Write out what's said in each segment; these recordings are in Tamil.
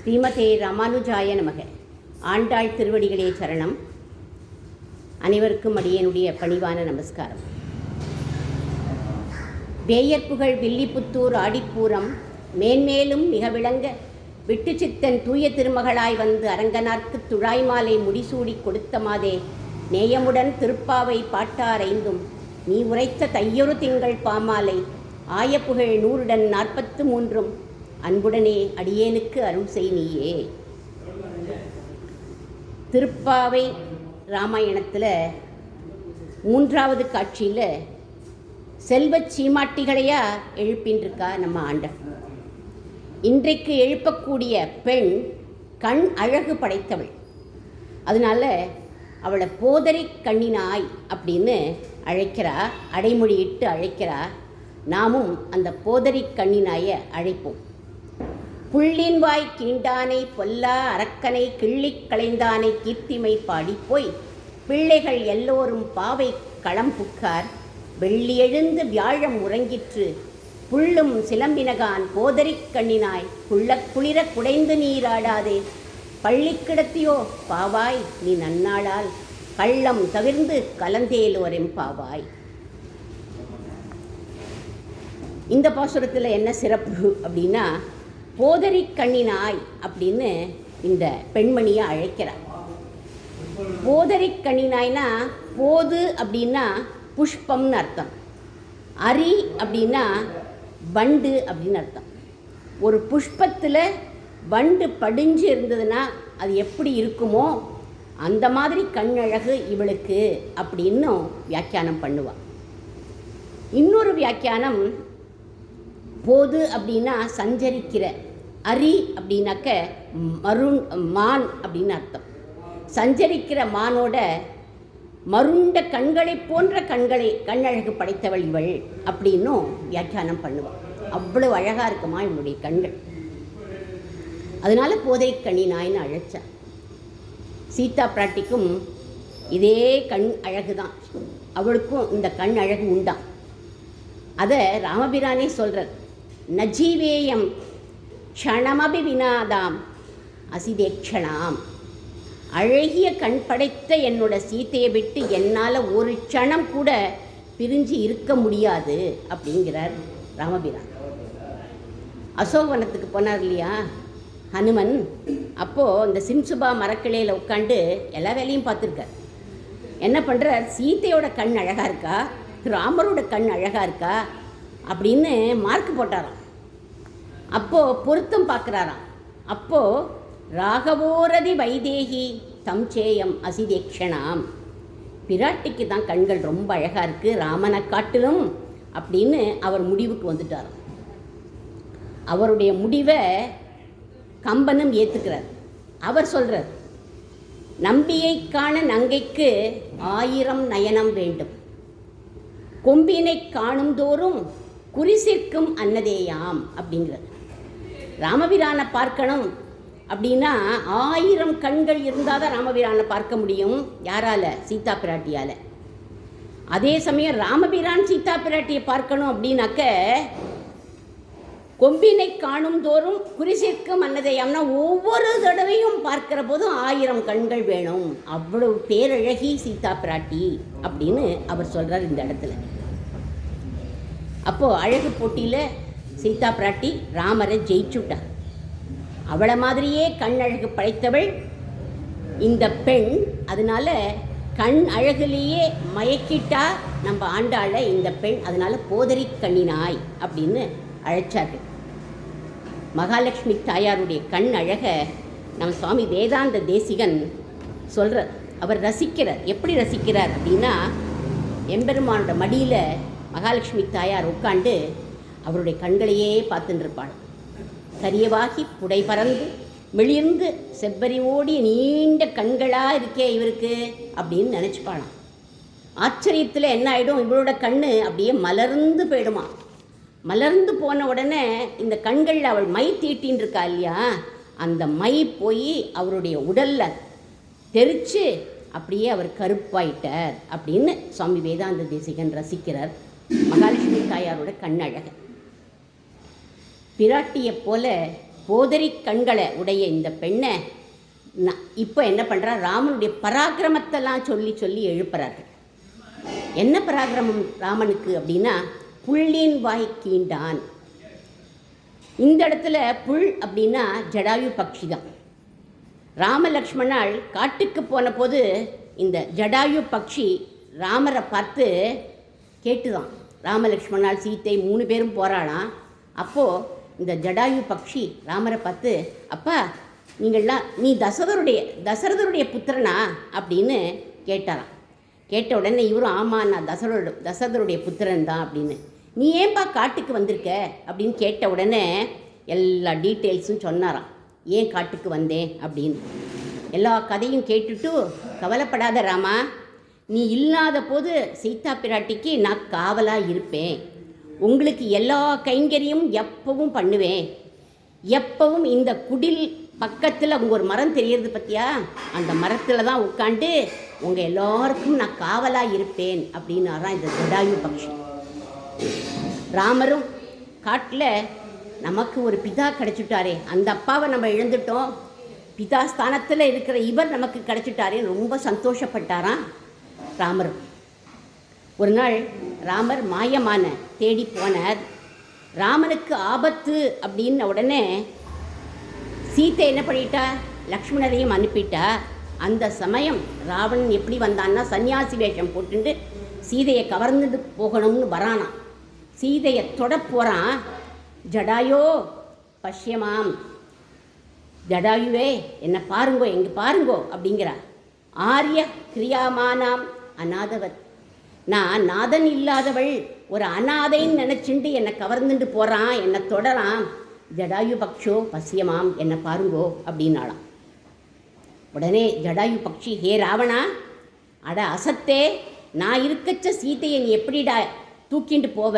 ஸ்ரீமதே ராமானுஜாய நமக. ஆண்டாள் திருவடிகளே சரணம். அனைவருக்கும் அடியனுடைய பணிவான நமஸ்காரம். வேயற்புகழ் வில்லிபுத்தூர் ஆடிப்பூரம் மேன்மேலும் மிக விளங்க விட்டு சித்தன் தூய திருமகளாய் வந்து அரங்கனார்க்கு துழாய் மாலை முடிசூடி கொடுத்த மாதே நேயமுடன் திருப்பாவை பாட்டாரைந்தும் நீ உரைத்த தையொரு திங்கள் பாமாலை ஆயப்புகழ் 100 அன்புடனே அடியேனுக்கு அருள் செய் நீயே. திருப்பாவை ராமாயணத்தில் 3வது காட்சியில் செல்வச் சீமாட்டிகளையா எழுப்பின்றிருக்கா நம்ம ஆண்டர். இன்றைக்கு எழுப்பக்கூடிய பெண் கண் அழகு படைத்தவள். அதனால் அவளை போதரி கண்ணினாய் அப்படின்னு அழைக்கிறா, அடைமொழியிட்டு அழைக்கிறா. நாமும் அந்த போதரி கண்ணினாயை அழைப்போம். புள்ளின் வாய் கீண்டானை பொல்லா அரக்கனை கிள்ளிக் களைந்தானை கீர்த்திமை பாடிப்போய் பிள்ளைகள் எல்லோரும் பாவை களம் புக்கார் வெள்ளி எழுந்து வியாழம் உறங்கிற்று புள்ளும் சிலம்பினகான் போதரிக் கண்ணினாய் குளிர குடைந்து நீராடாதே பள்ளி கிடத்தியோ பாவாய் நீ நன்னாளால் கள்ளம் தவிர்ந்து கலந்தேலோரெம் பாவாய். இந்த பாசுரத்தில் என்ன சிறப்பு அப்படின்னா, போதரி கண்ணினாய் அப்படின்னு இந்த பெண்மணியை அழைக்கிறார். போதரி கண்ணினாய்னா போது அப்படின்னா புஷ்பம்னு அர்த்தம், அரி அப்படின்னா வண்டு அப்படின்னு அர்த்தம். ஒரு புஷ்பத்தில் வண்டு படிஞ்சு இருந்ததுன்னா அது எப்படி இருக்குமோ அந்த மாதிரி கண்ணழகு இவளுக்கு அப்படின்னு வியாக்கியானம் பண்ணுவாள். இன்னொரு வியாக்கியானம், போது அப்படின்னா சஞ்சரிக்கிற, அரி அப்படின்னாக்க மான் அப்படின்னு அர்த்தம். சஞ்சரிக்கிற மானோட மருண்ட கண்களை போன்ற கண்ணழகு படைத்தவள் இவள் அப்படின்னும் வியாக்கியானம் பண்ணுவாள். அவ்வளவு அழகாக இருக்குமா இவளுடைய கண்கள். அதனால போதை கண்ணினாய்னு அழைச்சா. சீதா பிராட்டிக்கும் இதே கண் அழகு தான், அவளுக்கும் இந்த கண் அழகு உண்டாம். அதை ராமபிரானே சொல்கிறார். நஜீவேயம் க்ஷணமபி வினாதாம் அசிதேக்ஷணாம். அழகிய கண் படைத்த என்னோட சீதையை விட்டு என்னால் ஒரு க்ஷணம் கூட பிரிஞ்சு இருக்க முடியாது அப்படிங்கிறார் ராமபிரான். அசோகவனத்துக்கு போனார் இல்லையா ஹனுமன். அப்போது இந்த சிம்சுபா மரக்கிளையில் உட்காந்து எல்லா வேலையும் பார்த்துருக்கார். என்ன பண்ணுறார், சீதையோட கண் அழகாக இருக்கா, ராமரோட கண் அழகாக இருக்கா அப்படின்னு மார்க் போட்டாராம். அப்போது பொருத்தம் பார்க்குறாராம். அப்போது ராகவோரதி வைதேகி தம் சேயம் அசிதேக்ஷணாம். பிராட்டிக்கு தான் கண்கள் ரொம்ப அழகாக இருக்குது, ராமனை காட்டிலும் அப்படின்னு அவர் முடிவுக்கு வந்துட்டாராம். அவருடைய முடிவை கம்பனும் ஏற்றுக்கிறார். அவர் சொல்கிறார், நம்பியை காண நங்கைக்கு 1000 நயனம் வேண்டும், கொம்பினை காணும் தோறும் குறிசிற்கும் அன்னதேயாம் அப்படிங்கிறது. ராமபிரானை பார்க்கணும் அப்படின்னா 1000 கண்கள் இருந்தால் தான் ராமபிரானை பார்க்க முடியும். யாரால? சீதா பிராட்டியால். அதே சமயம் ராமபிரான் சீதா பிராட்டியை பார்க்கணும் அப்படின்னாக்க கொம்பினை காணும் தோறும் குறிசிற்கும் அன்னதேயாம்னா ஒவ்வொரு தடவையும் பார்க்கிற போதும் 1000 கண்கள் வேணும். அவ்வளவு பேரழகி சீதா பிராட்டி அப்படின்னு அவர் சொல்கிறார் இந்த இடத்துல. அப்போது அழகு போட்டியில் சீதா பிராட்டி ராமரை ஜெயிச்சுட்டார். அவளை மாதிரியே கண் அழகு படைத்தவள் இந்த பெண். அதனால கண் அழகுலேயே மயக்கிட்டா நம்ம ஆண்டாள இந்த பெண். அதனால போதரி கண்ணினாய் அப்படின்னு அழைச்சார்கள். மகாலட்சுமி தாயாருடைய கண் அழகை நம்ம சுவாமி வேதாந்த தேசிகன் சொல்கிறார். அவர் ரசிக்கிறார். எப்படி ரசிக்கிறார் அப்படின்னா, எம்பெருமானோட மடியில் மகாலட்சுமி தாயார் உட்காண்டு அவருடைய கண்களையே பார்த்துட்டு இருப்பாள். கரியவாகி புடை பறந்து மெளிர்ந்து செவ்வரி ஓடி நீண்ட கண்களாக இருக்கே இவருக்கு அப்படின்னு நினச்சிப்பாளாம். ஆச்சரியத்தில் என்ன ஆகிடும், இவளோட கண் அப்படியே மலர்ந்து போயிடுமா. மலர்ந்து போன உடனே இந்த கண்களில் அவள் மை தீட்டின்னு இருக்கா இல்லையா, அந்த மை போய் அவருடைய உடலில் தெரித்து அப்படியே அவர் கருப்பாயிட்டார் அப்படின்னு சுவாமி வேதாந்த தேசிகன் ரசிக்கிறார் மகாலட்சுமி தாயாரோட கண்ணழக. பிராட்டியை போல போதரி கண்களை உடைய இந்த பெண்ணை இப்போ என்ன பண்ணுறா, ராமனுடைய பராக்கிரமத்தெல்லாம் சொல்லி சொல்லி எழுப்புறார்கள். என்ன பராக்கிரமம் ராமனுக்கு அப்படின்னா, புள்ளின் வாய் கீண்டான். இந்த இடத்துல புல் அப்படின்னா ஜடாயு பக்ஷி தான். ராமலக்ஷ்மணால் காட்டுக்கு போன போது இந்த ஜடாயு பக்ஷி ராமரை பார்த்து கேட்டுதான். ராமலக்ஷ்மணால் சீத்தை 3 பேரும் போகிறாளாம். அப்போது இந்த ஜடாயு பக்ஷி ராமரை பார்த்து, அப்பா நீங்கள்லாம் நீ தசரதருடைய புத்திரனா அப்படின்னு கேட்டாராம். கேட்ட உடனே இவரும் ஆமாம் நான் தசரதருடைய புத்திரன் தான் அப்படின்னு. நீ ஏன்பா காட்டுக்கு வந்திருக்க அப்படின்னு கேட்ட உடனே எல்லா டீட்டெயில்ஸும் சொன்னாராம். ஏன் காட்டுக்கு வந்தேன் அப்படின்னு எல்லா கதையும் கேட்டுட்டு, கவலைப்படாத ராமா, நீ இல்லாத போது சீதா பிராட்டிக்கு நான் காவலாக இருப்பேன், உங்களுக்கு எல்லா கைங்கரியும் எப்பவும் பண்ணுவேன், எப்பவும் இந்த குடில் பக்கத்தில் உங்கள் ஒரு மரம் தெரியுறது பற்றியா, அந்த மரத்தில் தான் உட்காந்து உங்கள் எல்லாருக்கும் நான் காவலாக இருப்பேன் அப்படின்னாராம் இந்த ஜடாயு பக்ஷி. ராமரும் காட்டில் நமக்கு ஒரு பிதா கிடச்சிட்டாரே, அந்த அப்பாவை நம்ம இழந்துட்டோம், பிதா ஸ்தானத்தில் இருக்கிற இவர் நமக்கு கிடச்சிட்டாரேன்னு ரொம்ப சந்தோஷப்பட்டாராம் ராமரும். ஒரு நாள் ராமர் மாயமான தேடி போனார். ராமனுக்கு ஆபத்து அப்படின்ன உடனே சீத்தை என்ன பண்ணிட்டா, லக்ஷ்மணரையும் அனுப்பிட்டா. அந்த சமயம் ராவணன் எப்படி வந்தான்னா, சன்னியாசி வேஷம் போட்டுட்டு சீதையை கவர்ந்துட்டு போகணும்னு வரானான். சீதையை தொட போகிறான். ஜடாயோ பஷ்யமாம், ஜடாயுவே என்னை பாருங்கோ, எங்கே பாருங்கோ அப்படிங்கிறா. ஆரிய கிரியாமானாம் அநாதவத், நான் நாதன் இல்லாதவள், ஒரு அநாதைன்னு நினச்சிண்டு என்னை கவர்ந்துட்டு போகிறான், என்னை தொடரான். ஜடாயு பக்ஷோ பசியமாம், என்னை பாருங்கோ அப்படின்னாலாம். உடனே ஜடாயு பக்ஷி, ஹே ராவணா, அட அசத்தே, நான் இருக்கச்ச சீத்தையை நீ எப்படிடா தூக்கிண்டு போவ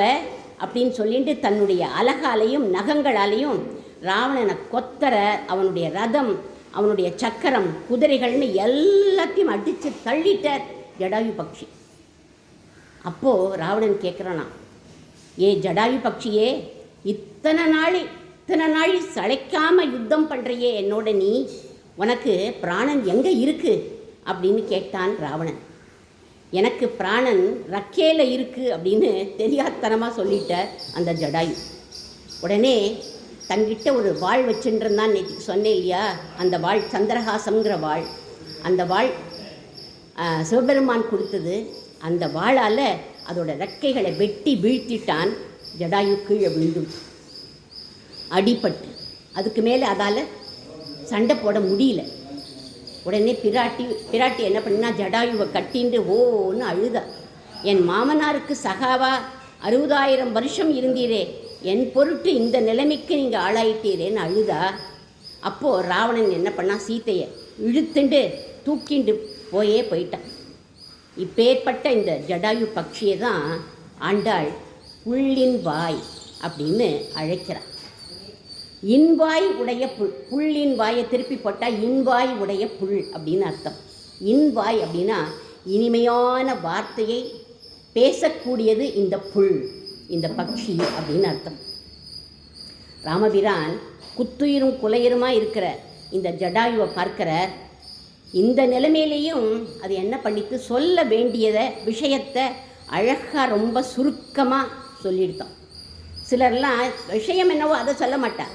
அப்படின்னு சொல்லிட்டு தன்னுடைய அலகாலையும் நகங்களாலையும் ராவணனை கொத்தர, அவனுடைய ரதம், அவனுடைய சக்கரம், குதிரைகள்னு எல்லாத்தையும் அடித்து தள்ளிட்டார் ஜடாயு பக்ஷி. அப்போது ராவணன் கேட்குறானா, ஏ ஜடாயு பக்ஷியே, இத்தனை நாள் சளைக்காமல் யுத்தம் பண்ணுறியே என்னோட, நீ உனக்கு பிராணன் எங்கே இருக்குது அப்படின்னு கேட்டான் ராவணன். எனக்கு பிராணன் ரக்கேல இருக்குது அப்படின்னு தெரியாதனமாக சொல்லிட்டார் அந்த ஜடாயு. உடனே தங்கிட்ட ஒரு வாள் வச்சுருந்தான், நேற்றுக்கு சொன்னேன் இல்லையா, அந்த வாள் சந்திரஹாசங்கிற வாள். அந்த வாள் சிவபெருமான் கொடுத்தது. அந்த வாளால் அதோட ரெக்கைகளை வெட்டி வீழ்த்திட்டான். ஜடாயு கீழே விழுந்து அடிபட்டு, அதுக்கு மேலே அதால் சண்டை போட முடியல. உடனே பிராட்டி என்ன பண்ணினா, ஜடாயுவை கட்டிண்டு ஓன்னு அழுதா. என் மாமனாருக்கு சகாவா 60,000 வருஷம் இருந்தீரே, என் பொருட்டு இந்த நிலைமைக்கு நீங்கள் ஆளாயிட்டீரேன்னு அழுதா. அப்போது ராவணன் என்ன பண்ணா, சீத்தையை இழுத்துண்டு தூக்கிண்டு போயிட்டான். இப்பேற்பட்ட இந்த ஜடாயு பக்ஷியை தான் ஆண்டாள் புள்ளின் வாய் அப்படின்னு அழைக்கிறார். இன்வாய் உடைய புல், புல்லின் வாயை திருப்பி போட்டால் இன்வாய் உடைய புல் அப்படின்னு அர்த்தம். இன்வாய் அப்படின்னா இனிமையான வார்த்தையை பேசக்கூடியது இந்த புல், இந்த பக்ஷி அப்படின்னு அர்த்தம். ராமபிரான் குத்துயிரும் குலையருமாக இருக்கிற இந்த ஜடாயுவை பார்க்கிறார். இந்த நிலைமையிலையும் அது என்ன பண்ணிட்டு, சொல்ல வேண்டியதை விஷயத்தை அழகாக ரொம்ப சுருக்கமாக சொல்லிடுத்தோம். சிலர்லாம் விஷயம் என்னவோ அதை சொல்ல மாட்டார்.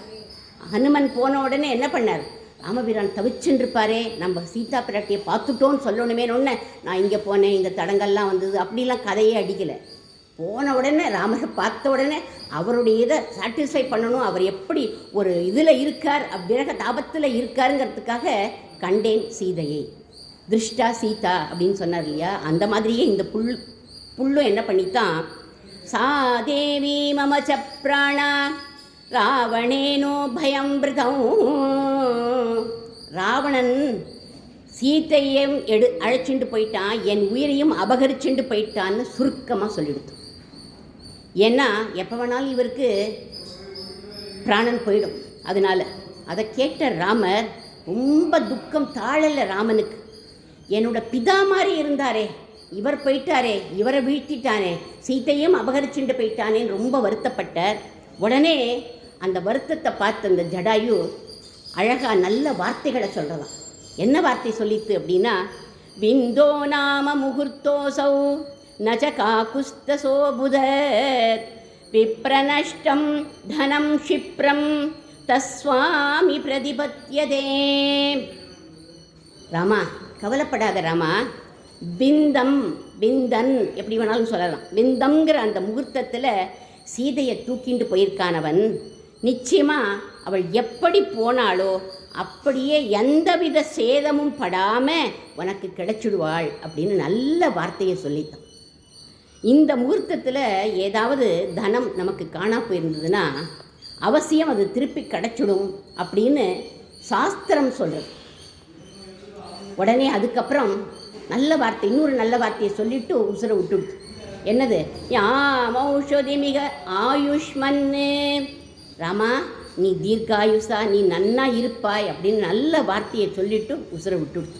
ஹனுமன் போன உடனே என்ன பண்ணார், ராமபிரான் தவிச்சுருப்பாரே, நம்ம சீதா பிராட்டியை பார்த்துட்டோன்னு சொல்லணுமேனு நான் இங்கே போனேன், இந்த தடங்கள்லாம் வந்தது அப்படிலாம் கதையே அடிக்கலை. போன உடனே ராமரை பார்த்த உடனே அவருடைய இதை சாட்டிஸ்ஃபை பண்ணணும், அவர் எப்படி ஒரு இதில் இருக்கார், விரக தாபத்தில் இருக்காருங்கிறதுக்காக கண்டேன் சீதையை, திருஷ்டா சீதா அப்படின்னு சொன்னார் இல்லையா. அந்த மாதிரியே இந்த புல்லும் என்ன பண்ணித்தான், சா தேவி மம ச பிராணா ராவணேனோ பயம் பிருதம், ராவணன் சீத்தையும் அழைச்சிட்டு போயிட்டான், என் உயிரையும் அபகரிச்சுட்டு போயிட்டான்னு சுருக்கமாக சொல்லிடுது. ஏன்னா எப்போ வேணாலும் இவருக்கு பிராணன் போயிடும். அதனால் அதை கேட்ட ராமர் ரொம்ப துக்கம் தாழலை ராமனுக்கு. என்னோட பிதா மாதிரி இருந்தாரே, இவர் போயிட்டாரே, இவரை வீழ்த்திட்டானே, சீத்தையும் அபகரிச்சுட்டு போயிட்டானேன்னு ரொம்ப வருத்தப்பட்டார். உடனே அந்த வருத்தத்தை பார்த்து அந்த ஜடாயு அழகாக நல்ல வார்த்தைகளை சொல்கிறதாம். என்ன வார்த்தை சொல்லித்து அப்படின்னா, விந்தோ நாம முகூர்த்தோசௌ நஜ காகுஸ்தசோ புதத் விப்ரநஷ்டம் தனம் க்ஷிப்ரம் தஸ்வாமி பிரதிபத்யதே. ராமா, கவலைப்படாத ராமா, பிந்தம் பிந்தன் எப்படி வேணாலும் சொல்லலாம். பிந்தம்ங்கிற அந்த முகூர்த்தத்தில் சீதையை தூக்கிண்டு போயிருக்கானவன் நிச்சயமாக அவள் எப்படி போனாலோ அப்படியே எந்தவித சேதமும் படாமல் உனக்கு கிடைச்சிடுவாள் அப்படின்னு நல்ல வார்த்தையை சொல்லித்தான். இந்த முகூர்த்தத்தில் ஏதாவது தனம் நமக்கு காணா போயிருந்ததுன்னா அவசியம் அது திருப்பி கிடைச்சிடும் அப்படின்னு சாஸ்திரம் சொல்கிறது. உடனே அதுக்கப்புறம் நல்ல வார்த்தை, இன்னொரு நல்ல வார்த்தையை சொல்லிவிட்டு உசுரை விட்டுடுது. என்னது? யாமௌஷதி மிக ஆயுஷ்மன்னு, ராமா நீ தீர்காயுஷா, நீ நன்னா இருப்பாய் அப்படின்னு நல்ல வார்த்தையை சொல்லிவிட்டு உசுரை விட்டுடுது.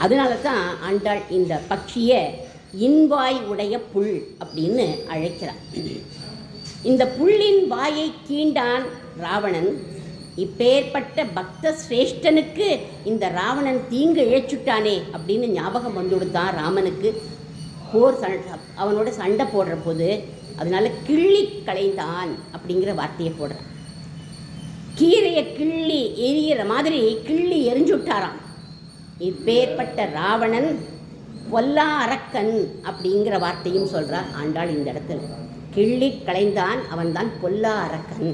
அதனால தான் ஆண்டாள் இந்த பட்சியை இன்வாய் உடைய புல் அப்படின்னு அழைக்கிறான். இந்த புல்லின் வாயை கீண்டான் ராவணன். இப்பேற்பட்ட பக்த சிரேஷ்டனுக்கு இந்த ராவணன் தீங்கு இழைச்சுட்டானே அப்படின்னு ஞாபகம் வந்து கொடுத்தான் ராமனுக்கு. போர் அவனோட சண்டை போடுற போது அதனால கிள்ளி களைந்தான் அப்படிங்கிற வார்த்தையை போடுறான். கீரையை கிள்ளி எரியிற மாதிரி கிள்ளி எரிஞ்சுட்டாராம். இப்பேற்பட்ட ராவணன் பொல்லா அரக்கன் அப்படிங்கிற வார்த்தையும் சொல்கிறார் ஆண்டாள் இந்த இடத்துல. கிள்ளி களைந்தான், அவன்தான் பொல்லா அரக்கன்.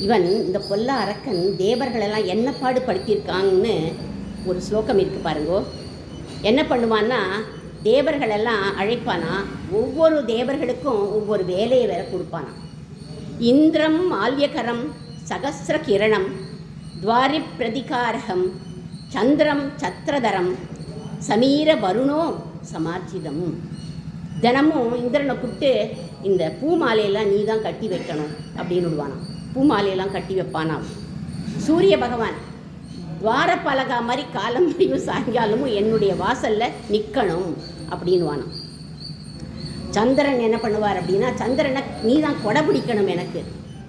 இவன் இந்த பொல்லா அரக்கன் தேவர்களெல்லாம் என்ன பாடுபடுத்தியிருக்காங்கன்னு ஒரு ஸ்லோகம் இருக்குது பாருங்கோ. என்ன பண்ணுவான்னா, தேவர்களெல்லாம் அழைப்பானா, ஒவ்வொரு தேவர்களுக்கும் ஒவ்வொரு வேலையை வேற கொடுப்பானா. இந்திரம் ஆல்யகரம் சகசிர கிரணம் துவாரி பிரதிகாரகம் சந்திரம் சத்திரதரம் சமீர வருணோ சமார்ஜிதம். தினமும் இந்திரனை கூப்பிட்டு இந்த பூமாலையெல்லாம் நீ தான் கட்டி வைக்கணும் அப்படின்னு விடுவானாம். பூமாலையெல்லாம் கட்டி வைப்பானாம். சூரிய பகவான் துவாரப்பலகா மாதிரி காலம்பரியும் சாயங்காலமும் என்னுடைய வாசலில் நிற்கணும் அப்படின்வானாம். சந்திரன் என்ன பண்ணுவார் அப்படின்னா, சந்திரனை நீ தான் கொடை பிடிக்கணும் எனக்கு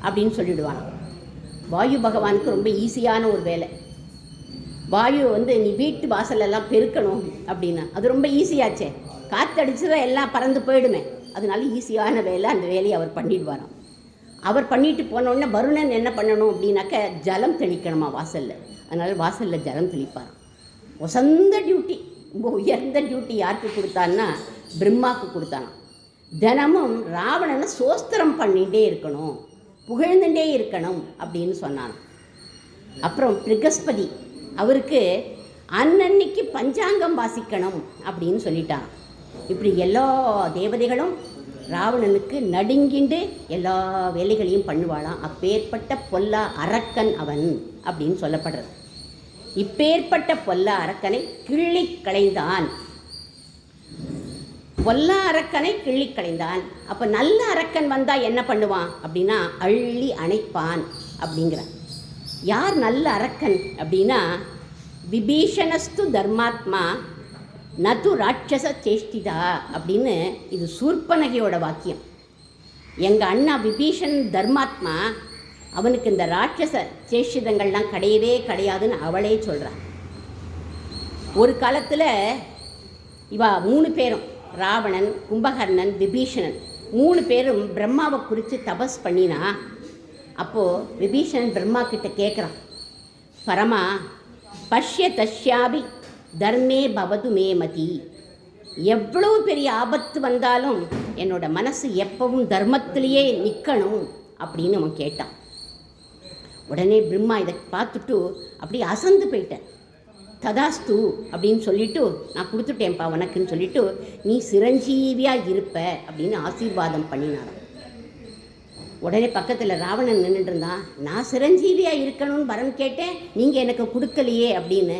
அப்படின்னு சொல்லிவிடுவானாம். வாயு பகவானுக்கு ரொம்ப ஈஸியான ஒரு வேலை. வாயு நீ வீட்டு வாசலெல்லாம் பெருக்கணும் அப்படின்னா அது ரொம்ப ஈஸியாச்சே, காற்றடிச்சுதான் எல்லாம் பறந்து போயிடுமே, அதனால ஈஸியான வேலை. அந்த வேலையை அவர் பண்ணிடுவாராம். அவர் பண்ணிட்டு போனோடனே வருணன் என்ன பண்ணணும் அப்படின்னாக்க ஜலம் தெளிக்கணுமா வாசலில். அதனால் வாசலில் ஜலம் தெளிப்பாராம். உசந்த டியூட்டி, ரொம்ப உயர்ந்த டியூட்டி யாருக்கு கொடுத்தான்னா பிரம்மாவுக்கு கொடுத்தானாம். தினமும் ராவணனை சோஸ்திரம் பண்ணிகிட்டே இருக்கணும், புகழ்ந்துட்டே இருக்கணும் அப்படின்னு சொன்னான். அப்புறம் பிரகஸ்பதி அவருக்கு அன்னன்னைக்கு பஞ்சாங்கம் வாசிக்கணும் அப்படின்னு சொல்லிட்டான். இப்படி எல்லா தேவதைகளும் ராவணனுக்கு நடுங்கிண்டு எல்லா வேலைகளையும் பண்ணுவாளாம். அப்பேற்பட்ட பொல்லா அரக்கன் அவன் அப்படின்னு சொல்லப்படுறது. இப்பேற்பட்ட பொல்லா அரக்கனை கிள்ளி களைந்தான். பொல்லா அரக்கனை கிள்ளி களைந்தான். அப்போ நல்ல அரக்கன் வந்தால் என்ன பண்ணுவான் அப்படின்னா அள்ளி அணைப்பான் அப்படிங்கிறான். யார் நல்ல அரக்கன் அப்படின்னா, விபீஷணஸ்து தர்மாத்மா நது ராட்சச சேஷ்டிதா அப்படின்னு இது சூர்பனகையோட வாக்கியம். எங்கள் அண்ணா விபீஷன் தர்மாத்மா, அவனுக்கு இந்த ராட்சச சேஷ்டிதங்கள்லாம் கிடையவே கிடையாதுன்னு அவளே சொல்கிறான். ஒரு காலத்தில் இவா 3 பேரும், ராவணன், கும்பகர்ணன், விபீஷணன் 3 பேரும் பிரம்மாவை குறித்து தபஸ் பண்ணினா. அப்போது விபீஷணன் பிரம்மா கிட்ட கேட்குறான், பரமா பஷ்ய தஷ்யாபி தர்மே பவது மே மதி. எவ்வளவு பெரிய ஆபத்து வந்தாலும் என்னோட மனசு எப்பவும் தர்மத்திலேயே நிற்கணும் அப்படின்னு அவன் கேட்டான். உடனே பிரம்மா இதை பார்த்துட்டு அப்படியே அசந்து போயிட்டேன். ததாஸ்து அப்படின்னு சொல்லிவிட்டு, நான் கொடுத்துட்டேன்ப்பா உனக்குன்னு சொல்லிவிட்டு, நீ சிரஞ்சீவியாக இருப்ப அப்படின்னு ஆசீர்வாதம் பண்ணினாராம். உடனே பக்கத்தில் ராவணன் நின்றுட்டு இருந்தான். நான் சிரஞ்சீவியாக இருக்கணும்னு வரம் கேட்டேன், நீங்கள் எனக்கு கொடுக்கலையே அப்படின்னு.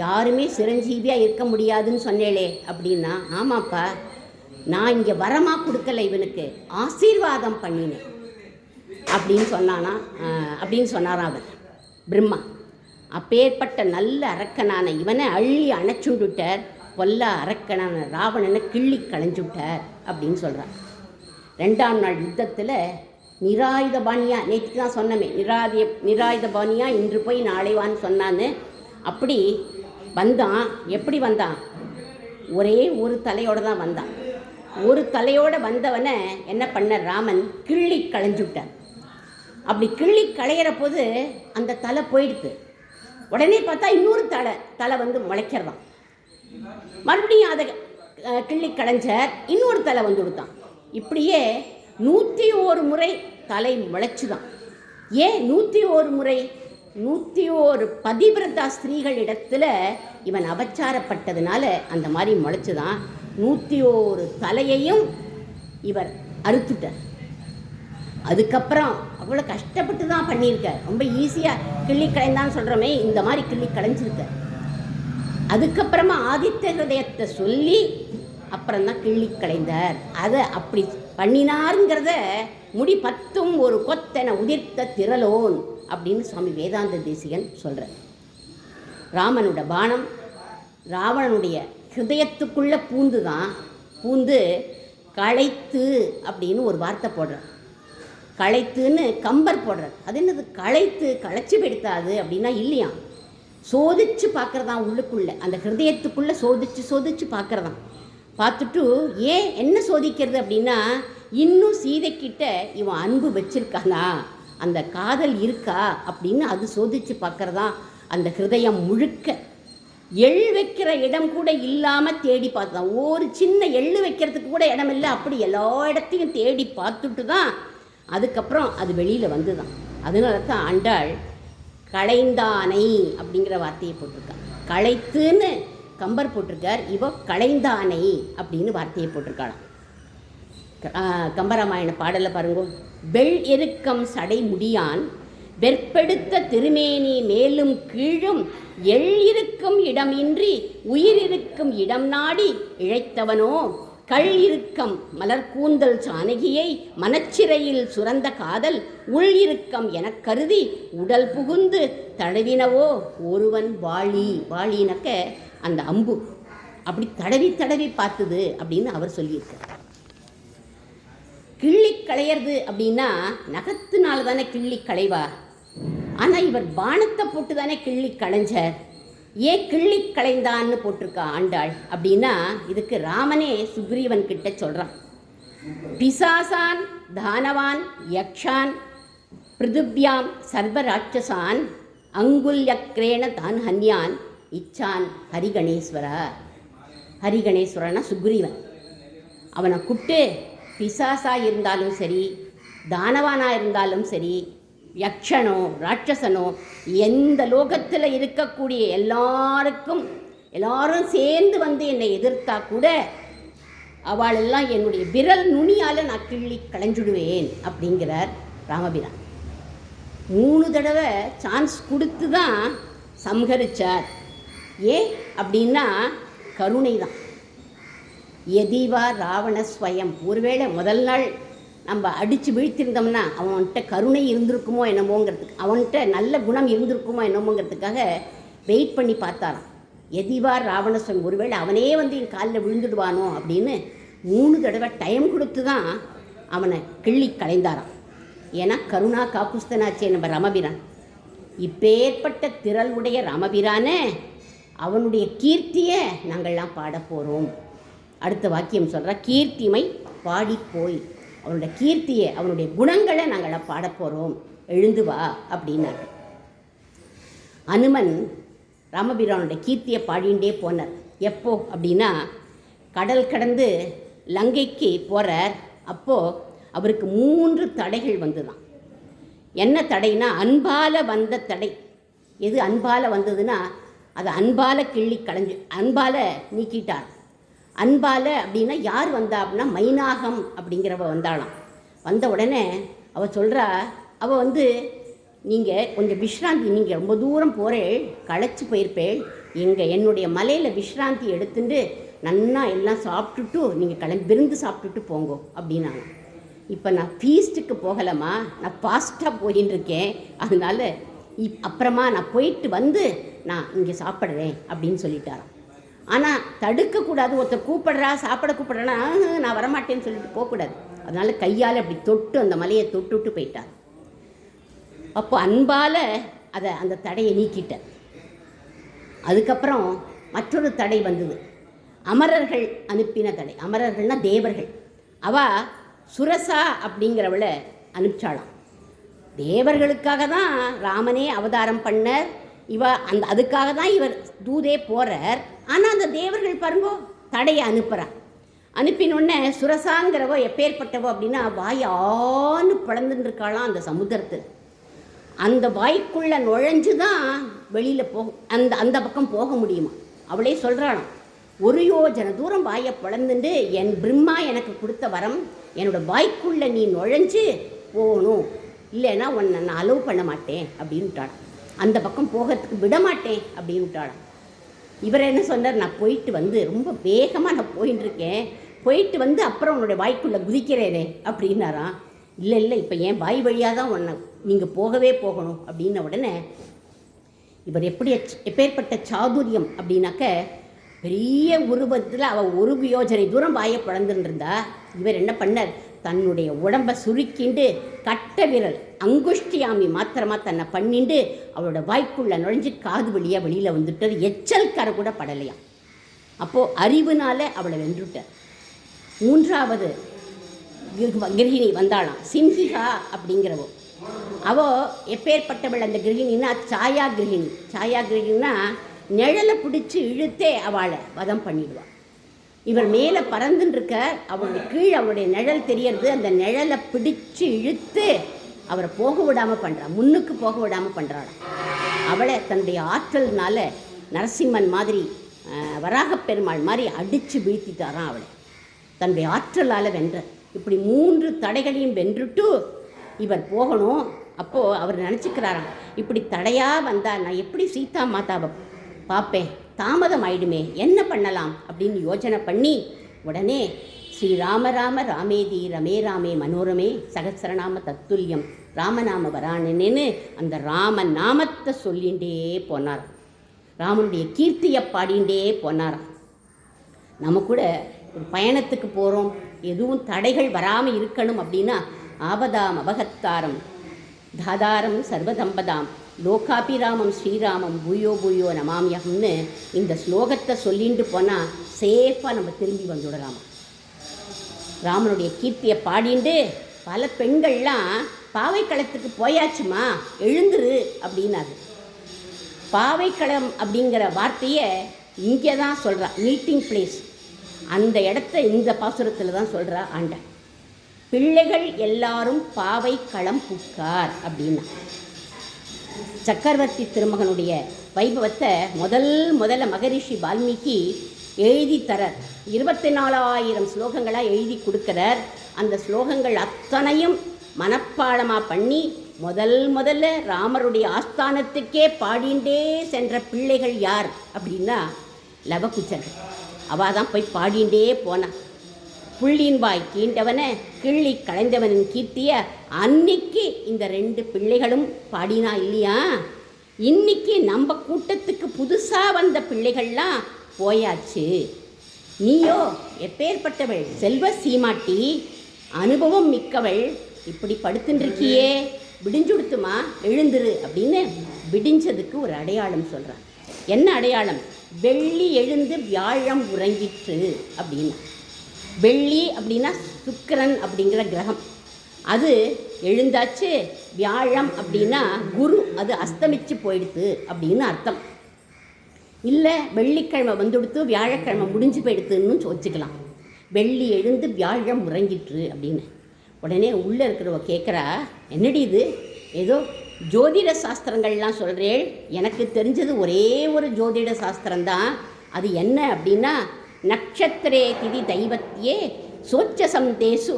யாருமே சிரஞ்சீவியாக இருக்க முடியாதுன்னு சொன்னேளே அப்படின்னா, ஆமாப்பா நான் இங்கே வரமாக கொடுக்கல, இவனுக்கு ஆசீர்வாதம் பண்ணினேன் அப்படின்னு சொன்னாராம் அவர் பிரம்மா. அப்பேற்பட்ட நல்ல அரக்கனான இவனை அள்ளி அணைச்சுண்டுட்டார். பொல்லா அரக்கனான ராவணனை கிள்ளி களைஞ்சுட்டார் அப்படின்னு சொல்கிறார். 2ஆம் நாள் யுத்தத்தில் நிராயுத பாணியா, நேற்றுக்கு தான் சொன்னமே, நிராயுத பாணியா இன்று போய் நாளைவான்னு சொன்னான்னு. அப்படி வந்தான். எப்படி வந்தான்? ஒரே ஒரு தலையோடு தான் வந்தான். ஒரு தலையோடு வந்தவனை என்ன பண்ண ராமன்? கிள்ளி களைஞ்சுட்டார். அப்படி கிள்ளி களையிற போது அந்த தலை போயிடுது. உடனே பார்த்தா இன்னொரு தலை வந்து முளைக்கிறதான். மறுபடியும் அதை கிள்ளி களைஞ்சார், இன்னொரு தலை வந்து கொடுத்தான். இப்படியே 101 முறை தலை முளைச்சுதான். ஏன் 101 முறை? 101 பதிவிரதா ஸ்திரீகள் இடத்துல இவன் அபச்சாரப்பட்டதுனால அந்த மாதிரி முளைச்சுதான். 101 தலையையும் இவர் அறுத்துட்டார். அதுக்கப்புறம் அவ்வளோ கஷ்டப்பட்டு தான் பண்ணியிருக்கார். ரொம்ப ஈஸியாக கிள்ளி களைந்தான்னு சொல்கிறோமே, இந்த மாதிரி கிள்ளி களைஞ்சிருக்கார். அதுக்கப்புறமா ஆதித்ய ஹிருதயத்தை சொல்லி அப்புறம்தான் கிள்ளி களைந்தார். அதை அப்படி பண்ணினாருங்கிறத முடி 10 ஒரு கொத்தென உதிர்த்த திரளோன் அப்படின்னு சுவாமி வேதாந்த தேசிகன் சொல்கிறார். ராமனோட பானம் ராவணனுடைய ஹிருதயத்துக்குள்ளே பூந்து களைத்து அப்படின்னு ஒரு வார்த்தை போடுறார். களைத்துன்னு கம்பர் போடுறார். அது என்னது? களைச்சி பெடுத்தாது அப்படின்னா இல்லையா, சோதிச்சு பார்க்குறதான் உள்ளுக்குள்ளே, அந்த ஹிருதயத்துக்குள்ளே சோதிச்சு பார்க்குறதான். பார்த்துட்டு ஏன் என்ன சோதிக்கிறது அப்படின்னா, இன்னும் சீதைக்கிட்ட இவன் அன்பு வச்சிருக்கானா, அந்த காதல் இருக்கா அப்படின்னு அது சோதிச்சு பார்க்குறதான். அந்த ஹிருதயம் முழுக்க எள் வைக்கிற இடம் கூட இல்லாமல் தேடி பார்த்துதான். ஒரு சின்ன எள் வைக்கிறதுக்கு கூட இடம் இல்லை. அப்படி எல்லா இடத்தையும் தேடி பார்த்துட்டு தான் அதுக்கப்புறம் அது வெளியில் வந்து தான். அதனால தான் ஆண்டாள் களைந்தானை அப்படிங்கிற வார்த்தையை போட்டிருக்கார். களைத்துன்னு கம்பர் போட்டிருக்கார், இவ களைந்தானை அப்படின்னு வார்த்தையை போட்டிருக்காளாம். கம்பராமாயண பாடலை பாருங்க. வெள் இறுக்கம் சடை முடியான் வெற்பெடுத்த திருமேனி மேலும் கீழும் எள் இருக்கும் இடமின்றி உயிர் இருக்கும் இடம் நாடி இழைத்தவனோ கள் இறுக்கம் மலர்கூந்தல் சானகியை மனச்சிறையில் சுரந்த காதல் உள் இறுக்கம் எனக் கருதி உடல் புகுந்து தடவினவோ ஒருவன் வாழினக்க அந்த அம்பு அப்படி தடவி பார்த்தது அப்படின்னு அவர் சொல்லியிருக்கார். கிள்ளி களையிறது அப்படின்னா நகத்தினால தானே கிள்ளி களைவா. ஆனால் இவர் பானத்தை போட்டு தானே கிள்ளி களைஞ்சார். ஏன் கிள்ளி களைந்தான்னு போட்டிருக்கா ஆண்டாள் அப்படின்னா, இதுக்கு ராமனே சுக்ரீவன் கிட்ட சொல்கிறான். பிசாசான் தானவான் யக்ஷான் பிருதுப்யாம் சர்வராட்சசான் அங்குல்யக்ரேண தான் ஹன்யான் இச்சான் ஹரிகணேஸ்வரா. ஹரிகணேஸ்வரனா சுக்ரீவன். அவனை கூப்பிட்டு பிசாசாக இருந்தாலும் சரி, தானவானாக இருந்தாலும் சரி, யக்ஷனோ ராட்சசனோ எந்த லோகத்தில் இருக்கக்கூடிய எல்லாரும் சேர்ந்து வந்து என்னை எதிர்த்தா கூட அவளெல்லாம் என்னுடைய விரல் நுனியால் நான் கிள்ளி களைஞ்சுடுவேன் அப்படிங்கிறார் ராமபிரான். 3 தடவை சான்ஸ் கொடுத்து தான் சம்ஹரிச்சார். ஏன் அப்படின்னா கருணை தான். எதிவா ராவண ஸ்வயம். ஒருவேளை முதல் நாள் நம்ம அடித்து வீழ்த்திருந்தோம்னா அவன்கிட்ட கருணை இருந்திருக்குமோ என்னமோங்கிறதுக்கு, அவன்கிட்ட நல்ல குணம் இருந்திருக்குமோ என்னமோங்கிறதுக்காக வெயிட் பண்ணி பார்த்தாராம். எதிவார் ராவணஸ்வயம், ஒருவேளை அவனே வந்து என் காலில் விழுந்துடுவானோ அப்படின்னு 3 தடவை டைம் கொடுத்து தான் அவனை கிள்ளி களைந்தாராம். ஏன்னா கருணா காக்குஸ்தனாச்சே நம்ம ராமபிரான். இப்பேற்பட்ட திரள் உடைய ராமபிரானே அவனுடைய கீர்த்தியை நாங்கள்லாம் பாட போகிறோம். அடுத்த வாக்கியம் சொல்கிற, கீர்த்திமை பாடிப்போய். அவனுடைய கீர்த்தியை, அவனுடைய குணங்களை நாங்கள் பாட போகிறோம், எழுந்து வா அப்படின்னாரு. அனுமன் ராமபிரானுடைய கீர்த்தியை பாடிண்டே போனார். எப்போ அப்படின்னா கடல் கடந்து லங்கைக்கு போகிறார். அப்போது அவருக்கு 3 தடைகள் வந்துதான். என்ன தடைனா, அன்பால் வந்த தடை. எது அன்பால் வந்ததுன்னா அது அன்பால் கிள்ளி களைஞ்சு அன்பால் நீக்கிட்டார். அன்பால் அப்படின்னா யார் வந்தா அப்படின்னா மைனாகம் அப்படிங்கிறவ வந்தாளாம். வந்த உடனே அவள் சொல்கிறா, அவள் வந்து நீங்கள் கொஞ்சம் விஷ்ராந்தி, நீங்கள் ரொம்ப தூரம் போகிறேள், களைச்சி போயிருப்பேள், என்னுடைய மலையில் விஷ்ராந்தி எடுத்துட்டு நன்னா எல்லாம் சாப்பிட்டுட்டு நீங்கள் விருந்து சாப்பிட்டுட்டு போங்கோ அப்படின்னாங்க. இப்போ நான் ஃபீஸ்ட்டுக்கு போகலாமா, நான் ஃபாஸ்ட்டாக போயின்னு இருக்கேன், அதனால் அப்புறமா நான் போயிட்டு வந்து நான் இங்கே சாப்பிட்றேன் அப்படின்னு சொல்லிட்டாராம். ஆனால் தடுக்கக்கூடாது. ஒருத்தர் கூப்பிட்றா, சாப்பிட கூப்பிட்றேன்னா நான் வரமாட்டேன்னு சொல்லிட்டு போகக்கூடாது. அதனால் கையால் அப்படி தொட்டு அந்த மலையை தொட்டுட்டு போயிட்டார். அப்போ அன்பால் அந்த தடையை நீக்கிட்டார். அதுக்கப்புறம் மற்றொரு தடை வந்தது, அமரர்கள் அனுப்பின தடை. அமரர்கள்னால் தேவர்கள். அவள் சுரசா அப்படிங்கிறவளை அனுப்பிச்சாளாம். தேவர்களுக்காக தான் ராமனே அவதாரம் பண்ணார். அதுக்காக தான் இவர் தூதே போகிறார். ஆனால் அந்த தேவர்கள் பாருங்கோ தடையை அனுப்புகிறான். அனுப்பினோடனே சுரசாங்கிறவோ எப்பேற்பட்டவோ அப்படின்னா வாயான்னு பிளந்துன்னு இருக்காளாம் அந்த சமுத்திரத்தில். அந்த வாய்க்குள்ளே நுழைஞ்சு தான் வெளியில் அந்த பக்கம் போக முடியுமா. அவளே சொல்கிறாளாம், 1 யோஜனை தூரம் வாயை பிளந்துட்டு என் பிரம்மா எனக்கு கொடுத்த வரம், என்னோடய வாய்க்குள்ளே நீ நுழைஞ்சு போகணும், இல்லைன்னா உன்னை நான் அலோவ் பண்ண மாட்டேன் அப்படின்ட்டாளாம். அந்த பக்கம் போகிறதுக்கு விட மாட்டேன் அப்படின்ட்டாளாம். இவர் என்ன சொன்னார், நான் போயிட்டு வந்து ரொம்ப வேகமாக நான் போயின்னு இருக்கேன், போயிட்டு வந்து அப்புறம் உன்னுடைய வாய்க்குள்ளே குதிக்கிறேனே அப்படின்னாராம். இல்லை இப்போ என் வாய் வழியாக தான் உன்னை நீங்கள் போகணும் அப்படின்ன உடனே இவர் எப்பேற்பட்ட சாதுரியம் அப்படின்னாக்க, பெரிய உருவத்தில் அவள் 1 யோஜனை தூரம் வாயை பிளந்துருந்தா, இவர் என்ன பண்ணார், தன்னுடைய உடம்பை சுருக்கிண்டு கட்ட விரல் அங்குஷ்டியாமி மாத்திரமாக தன்னை பண்ணிண்டு அவளோட வாய்க்குள்ளே நுழைஞ்சு காது வழியாக வெளியில் வந்துட்டார். எச்சல் கரை கூட படலையாம். அப்போது அறிவுனால் அவளை வென்றுட்டார். 3வது கிரகிணி வந்தாளாம், சிம்ஹிகா அப்படிங்கிறவோ. அவள் எப்பேற்பட்டவள் அந்த கிரகிணின்னா சாயா கிரகிணி. சாயா கிரகிணின்னா நிழலை பிடிச்சி இழுத்தே அவளை வதம் பண்ணிடுவாள். இவர் மேலே பறந்துருக்க, அவளுடைய கீழ் அவளுடைய நிழல் தெரியறது, அந்த நிழலை பிடிச்சு இழுத்து அவரை போக விடாமல் பண்ணுறா, முன்னுக்கு போக விடாமல் பண்ணுறாளாம். அவளை தன்னுடைய ஆற்றல்னால நரசிம்மன் மாதிரி வராகப் பெருமாள் மாதிரி அடித்து வீழ்த்திட்டாராம். அவளை தன்னுடைய ஆற்றலால் வென்ற. இப்படி 3 தடைகளையும் வென்றுட்டு இவர் போகணும். அப்போது அவர் நினச்சிக்கிறாராம், இப்படி தடையாக வந்தால் நான் எப்படி சீதா மாதாவை பார்ப்பேன், தாமதம் ஆயிடுமே, என்ன பண்ணலாம் அப்படின்னு யோசனை பண்ணி உடனே ஸ்ரீராம ராம ராமேதி ரமே ராமே மனோரமே சகசிரநாம தத்துல்யம் ராமநாம வரானேன்னு அந்த ராம நாமத்தை சொல்லிகிட்டே போனார். ராமனுடைய கீர்த்தியை பாடிண்டே போனாராம். நம்ம கூட ஒரு பயணத்துக்கு போகிறோம், எதுவும் தடைகள் வராமல் இருக்கணும் அப்படின்னா ஆபதாம் அபகத்தாரம் தாதாரம் சர்வதம்பதாம் லோகாபிராமம் ஸ்ரீராமம் பூயோ பூயோ நமாமியகம்னு இந்த ஸ்லோகத்தை சொல்லிட்டு போனால் சேஃபாக நம்ம திரும்பி வந்துவிடலாமா. ராமனுடைய கீர்த்தியை பாடிண்டு பல பெண்கள்லாம் பாவைக்களத்துக்கு போயாச்சுமா எழுந்துரு அப்படின்னாரு. பாவைக்களம் அப்படிங்கிற வார்த்தையை இங்கே தான் சொல்கிறா, மீட்டிங் பிளேஸ். அந்த இடத்த இந்த பாசுரத்தில் தான் சொல்கிறா ஆண்டாள். பிள்ளைகள் எல்லாரும் பாவை களம் புக்கார் அப்படின்னா. சக்கரவர்த்தி திருமகனுடைய வைபவத்தை முதல்ல மகரிஷி வால்மீகி எழுதி தரார். 24,000 ஸ்லோகங்களாக எழுதி கொடுக்குறார். அந்த ஸ்லோகங்கள் அத்தனையும் மனப்பாடமாக பண்ணி முதல்ல ராமருடைய ஆஸ்தானத்துக்கே பாடிண்டே சென்ற பிள்ளைகள் யார் அப்படின்னா லவகுச்சர்கள். அவள் தான் போய் பாடிண்டே போனான். புள்ளின் வாய் கீண்டவனை கிள்ளி களைந்தவனின் கீர்த்திய அன்னைக்கு இந்த 2 பிள்ளைகளும் பாடினா இல்லையா. இன்னைக்கு நம்ம கூட்டத்துக்கு புதுசாக வந்த பிள்ளைகள்லாம் போயாச்சு. நீயோ எப்பேற்பட்டவள், செல்வ சீமாட்டி, அனுபவம் மிக்கவள், இப்படி படுத்துட்டுருக்கியே, விடிஞ்சுடுத்துமா எழுந்துரு அப்படின்னு விடிஞ்சதுக்கு ஒரு அடையாளம் சொல்கிறான். என்ன அடையாளம்? வெள்ளி எழுந்து வியாழம் உறங்கிற்று அப்படின்னா. வெள்ளி அப்படின்னா சுக்கிரன் அப்படிங்கிற கிரகம், அது எழுந்தாச்சு. வியாழம் அப்படின்னா குரு, அது அஸ்தமிச்சு போயிடுத்து அப்படின்னு அர்த்தம். இல்லை வெள்ளிக்கிழமை வந்துடுத்து வியாழக்கிழமை முடிஞ்சு போயிடுத்துன்னு வச்சுக்கலாம். வெள்ளி எழுந்து வியாழம் உறங்கிற்று அப்படின்னு. உடனே உள்ளே இருக்கிறவ கேட்குறா, என்னடி இது, ஏதோ ஜோதிட சாஸ்திரங்கள்லாம் சொல்கிறேன், எனக்கு தெரிஞ்சது ஒரே ஒரு ஜோதிட சாஸ்திரம்தான். அது என்ன அப்படின்னா நக்ஷத்திரே திதி தெய்வத்தியே சோச்சசம் தேசு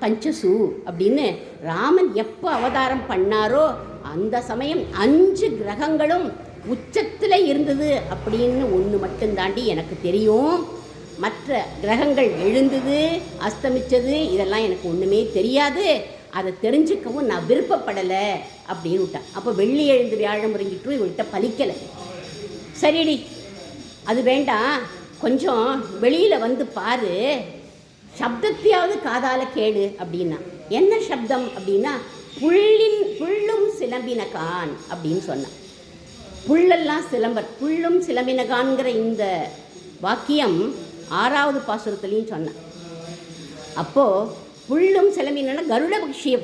பஞ்சசு அப்படின்னு. ராமன் எப்போ அவதாரம் பண்ணாரோ அந்த சமயம் 5 கிரகங்களும் உச்சத்தில் இருந்தது அப்படின்னு ஒன்று மட்டும் தாண்டி எனக்கு தெரியும். மற்ற கிரகங்கள் எழுந்தது அஸ்தமித்தது இதெல்லாம் எனக்கு ஒன்றுமே தெரியாது, அதை தெரிஞ்சுக்கவும் நான் விருப்பப்படலை அப்படின்னு விட்டான். அப்போ வெள்ளி எழுந்து வியாழம் உறங்கிட்டு இவள்கிட்ட பலிக்கலை. சரிடி அது வேண்டாம், கொஞ்சம் வெளியில் வந்து பாரு, சப்தத்தையாவது காதால கேளு அப்படின்னா. என்ன சப்தம் அப்படின்னா, புள்ளும் சிலம்பினகான் அப்படின்னு சொன்னான். புள்ளெல்லாம் சிலம்பர், புள்ளும் சிலம்பினகான்கிற இந்த வாக்கியம் 6வது பாசுரத்துலேயும் சொன்னான். அப்போது புள்ளும் சிலம்பினா கருட பக்ஷியை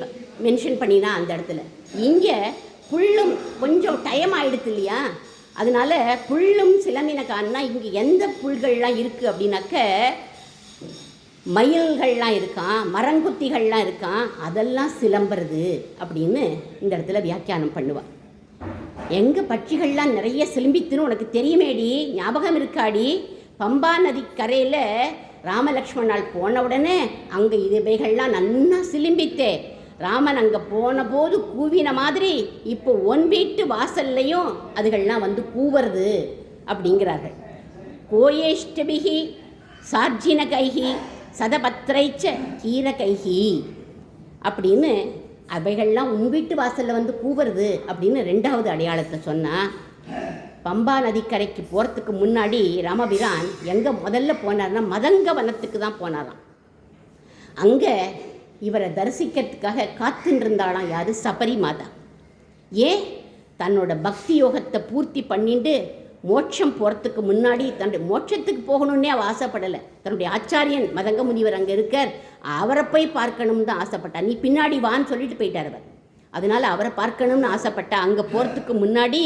மென்ஷன் பண்ணினா அந்த இடத்துல. இங்கே புள்ளும் கொஞ்சம் டைம் ஆகிடுது இல்லையா, அதனால புள்ளும் சிலம்பினகான்னா இங்கே எந்த புல்கள்லாம் இருக்குது அப்படின்னாக்க, மயில்கள்லாம் இருக்கான், மரங்குத்திகள்லாம் இருக்கான், அதெல்லாம் சிலம்புறது அப்படின்னு இந்த இடத்துல வியாக்கியானம் பண்ணுவாள். எங்கள் பட்சிகள்லாம் நிறைய சிலம்பித்துன்னு உனக்கு தெரியுமேடி, ஞாபகம் இருக்காடி? பம்பா நதி கரையில் ராமலக்ஷ்மணால் போன உடனே அங்கே இவைகள்லாம் நன்னா சிலிம்பித்தே. ராமன் அங்கே போன போது கூவின மாதிரி இப்போ ஒன் வீட்டு வாசல்லையும் அதுகள்லாம் வந்து கூவுறது அப்படிங்கிறார்கள். கோயேஷ்டபிகி சார்ஜின கைகி சதபத்திரைச்ச கீர கைகி அப்படின்னு அவைகள்லாம் உன் வீட்டு வாசலில் வந்து கூவுறது அப்படின்னு 2வது அடையாளத்தை சொன்னால், பம்பா நதிக்கரைக்கு போகிறதுக்கு முன்னாடி ராமபிரான் எங்கே முதல்ல போனார்னா மதங்க வனத்துக்கு தான் போனாராம். அங்கே இவரை தரிசிக்கிறதுக்காக காத்துன்னு இருந்தாலாம். யார்? சபரி மாதா. ஏன்? தன்னோட பக்தி யோகத்தை பூர்த்தி பண்ணிட்டு மோட்சம் போகிறதுக்கு முன்னாடி தன்னுடைய மோட்சத்துக்கு போகணுன்னே அவள் ஆசைப்படலை. தன்னுடைய ஆச்சாரியன் மதங்க முனிவர் அங்கே இருக்கார், அவரை போய் பார்க்கணும்னு தான் ஆசைப்பட்டா. நீ பின்னாடி வான்னு சொல்லிட்டு போயிட்டார் அவர். அதனால் அவரை பார்க்கணும்னு ஆசைப்பட்டா. அங்கே போகிறதுக்கு முன்னாடி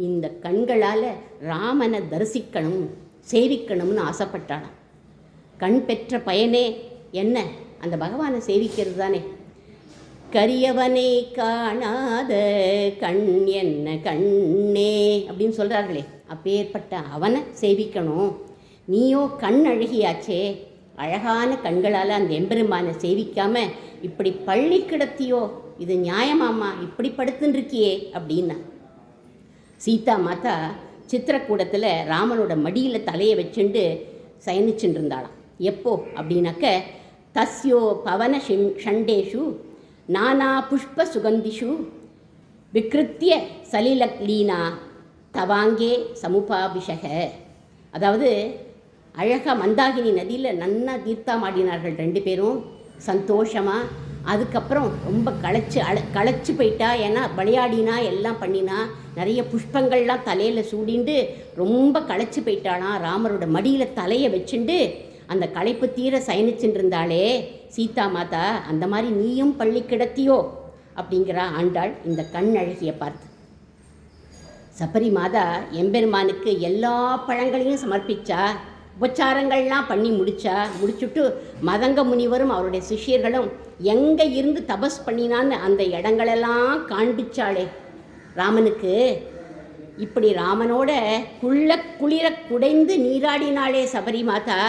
இந்த கண்களால் ராமனை தரிசிக்கணும், சேவிக்கணும்னு ஆசைப்பட்டாளாம். கண் பெற்ற பயனே என்ன? அந்த பகவானை சேவிக்கிறது தானே. கரியவனை காணாத கண் என்ன கண்ணே அப்படின்னு சொல்கிறார்களே, அப்பேற்பட்ட அவனை சேவிக்கணும். நீயோ கண் அழகியாச்சே, அழகான கண்களால் அந்த எம்பெருமானை சேவிக்காமல் இப்படி பள்ளி கிடத்தியோ, இது நியாயமாம்மா, இப்படி படுத்துன்ருக்கியே அப்படின்னா. சீதா மாதா சித்திரக்கூடத்தில் ராமனோட மடியில் தலையை வச்சுண்டு சயனிச்சுட்டு இருந்தாளாம். எப்போ அப்படின்னாக்க, தஸ்யோ பவன ஷண்டேஷு நானா புஷ்ப சுகந்திஷு விக்ருத்திய சலிலக்லீனா தவாங்கே சமுபாபிஷக. அதாவது அழகாக மந்தாகினி நதியில் நன்னா தீர்த்தம் ஆடினார்கள் 2 பேரும் சந்தோஷமாக. அதுக்கப்புறம் ரொம்ப களைச்சு போயிட்டா. ஏன்னா விளையாடினா எல்லாம் பண்ணினா, நிறைய புஷ்பங்கள்லாம் தலையில் சூடிண்டு ரொம்ப களைச்சு போயிட்டாளாம். ராமரோட மடியில் தலையை வச்சுண்டு அந்த களைப்பு தீர சயனிச்சுட்டு இருந்தாளே சீதா மாதா, அந்த மாதிரி நீயும் பள்ளி கிடத்தியோ அப்படிங்கிறா ஆண்டாள் இந்த கண் அழகியை பார்த்து. சபரி மாதா எம்பெருமானுக்கு எல்லா பழங்களையும் சமர்ப்பிச்சா, உபச்சாரங்கள்லாம் பண்ணி முடிச்சுட்டு மதங்க முனிவரும் அவருடைய சிஷ்யர்களும் எங்கே இருந்து தபஸ் பண்ணினான்னு அந்த இடங்களெல்லாம் காண்பிச்சாளே ராமனுக்கு. இப்படி ராமனோட குளிர குடைந்து நீராடினாளே சபரி மாதா,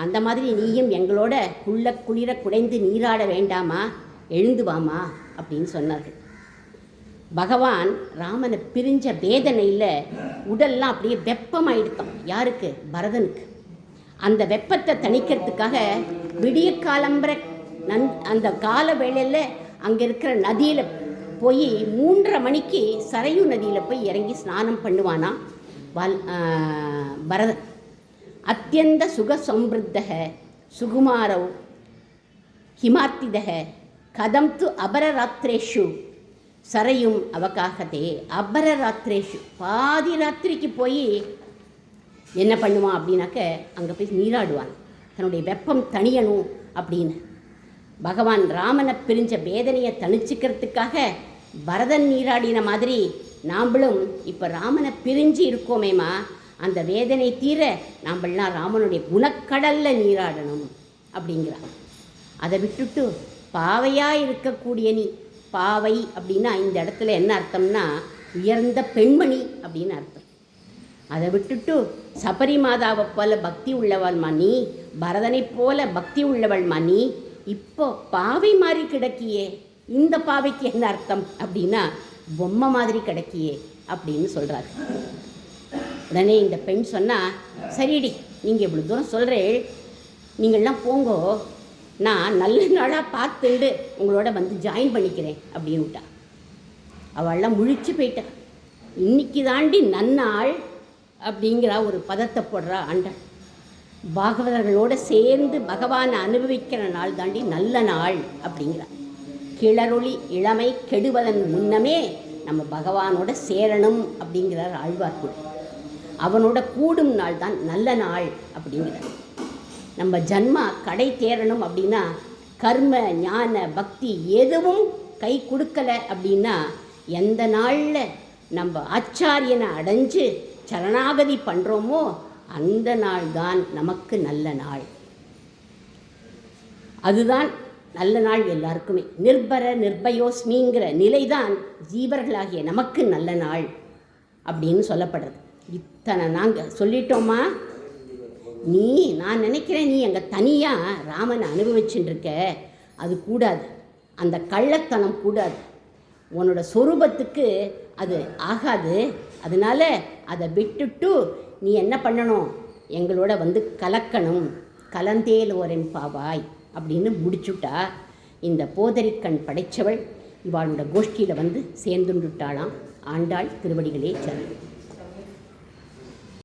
அந்த மாதிரி நீயும் எங்களோட குளிர குடைந்து நீராட வேண்டாமா, எழுந்து வாமா அப்படின்னு சொன்னார்கள். பகவான் ராமனை பிரிஞ்ச வேதனையில் உடல்லாம் அப்படியே வெப்பமாயிடுத்தான். யாருக்கு? பரதனுக்கு. அந்த வெப்பத்தை தணிக்கிறதுக்காக விடிய காலம்புற அந்த கால வேளையில் அங்கே இருக்கிற நதியில் போய் 3:30 மணிக்கு சரையு நதியில் போய் இறங்கி ஸ்நானம் பண்ணுவானா பரதன். அத்தியந்த சுக சம்பிருத்தக சுகுமாரவ் ஹிமார்த்திதக கதம் து அபரராத்திரேஷு சரையும் அவகாகத்தே. அபரராத்திரேஷு பாதி ராத்திரிக்கு போய் என்ன பண்ணுவான் அப்படின்னாக்க, அங்கே போய் நீராடுவான், தன்னுடைய வெப்பம் தணியணும் அப்படின்னு. பகவான் ராமனை பிரிஞ்ச வேதனையை தணிச்சிக்கிறதுக்காக பரதன் நீராடின மாதிரி நாம்பளும் இப்போ ராமனை பிரிஞ்சு இருக்கோமேமா, அந்த வேதனை தீர நாம்பள்லாம் ராமனுடைய குணக்கடலில் நீராடணும் அப்படிங்கிறான். அதை விட்டுட்டு பாவையாக இருக்கக்கூடிய நீ, பாவை அப்படின்னா இந்த இடத்துல என்ன அர்த்தம்னா உயர்ந்த பெண்மணி அப்படின்னு அர்த்தம். அதை விட்டுட்டு சபரி மாதாவை போல பக்தி உள்ளவள்மா நீ, பரதனை போல பக்தி உள்ளவள்மா நீ, இப்போ பாவை மாதிரி கிடக்கியே, இந்த பாவைக்கு என்ன அர்த்தம் அப்படின்னா பொம்மை மாதிரி கிடக்கியே அப்படின்னு சொல்கிறாரு. உடனே இந்த பெண் சொன்னால், சரிடி நீங்கள் இவ்வளோ தூரம் சொல்கிறேன், நீங்கள்லாம் போங்கோ, நான் நல்ல நாளாக பார்த்துண்டு உங்களோட வந்து ஜாயின் பண்ணிக்கிறேன் அப்படின்னு விட்டா. அவள்லாம் முழிச்சு போயிட்டா. இன்னைக்கு தாண்டி நன்னாள் அப்படிங்கிற ஒரு பதத்தை போடுறா ஆண்டாள். பாகவதர்களோடு சேர்ந்து பகவானை அனுபவிக்கிற நாள் தாண்டி நல்ல நாள் அப்படிங்கிறார். கிளறொளி இளமை கெடுவதன் முன்னமே நம்ம பகவானோட சேரணும் அப்படிங்கிறார் ஆழ்வார்குடி. அவனோட கூடும் நாள் தான் நல்ல நாள் அப்படிங்கிறார். நம்ம ஜன்மா கடை தேரணும் அப்படின்னா கர்ம ஞான பக்தி எதுவும் கை கொடுக்கலை அப்படின்னா எந்த நாளில் நம்ம ஆச்சாரியனை அடைஞ்சு சரணாகதி பண்ணுறோமோ அந்த நாள் தான் நமக்கு நல்ல நாள். அதுதான் நல்ல நாள் எல்லாருக்குமே. நிர்பர நிர்பயோஸ்மிங்கிற நிலைதான் ஜீவர்களாகிய நமக்கு நல்ல நாள் அப்படின்னு சொல்லப்படுறது. இத்தனை நாங்கள் சொல்லிட்டோமா? நான் நினைக்கிறேன் நீ அங்கே தனியாக ராமனை அனுபவிச்சுட்டுருக்க, அது கூடாது. அந்த கள்ளத்தனம் கூடாது. உன்னோட சொரூபத்துக்கு அது ஆகாது. அதனால் அதை விட்டுட்டு நீ என்ன பண்ணணும், எங்களோட வந்து கலக்கணும். கலந்தேல் ஓரென் பாவாய் அப்படின்னு முடிச்சுட்டா இந்த போதரிக்கண் படைத்தவள் இவாளோட கோஷ்டியில் வந்து சேர்ந்துட்டாளாம். ஆண்டாள் திருவடிகளே சரணம்.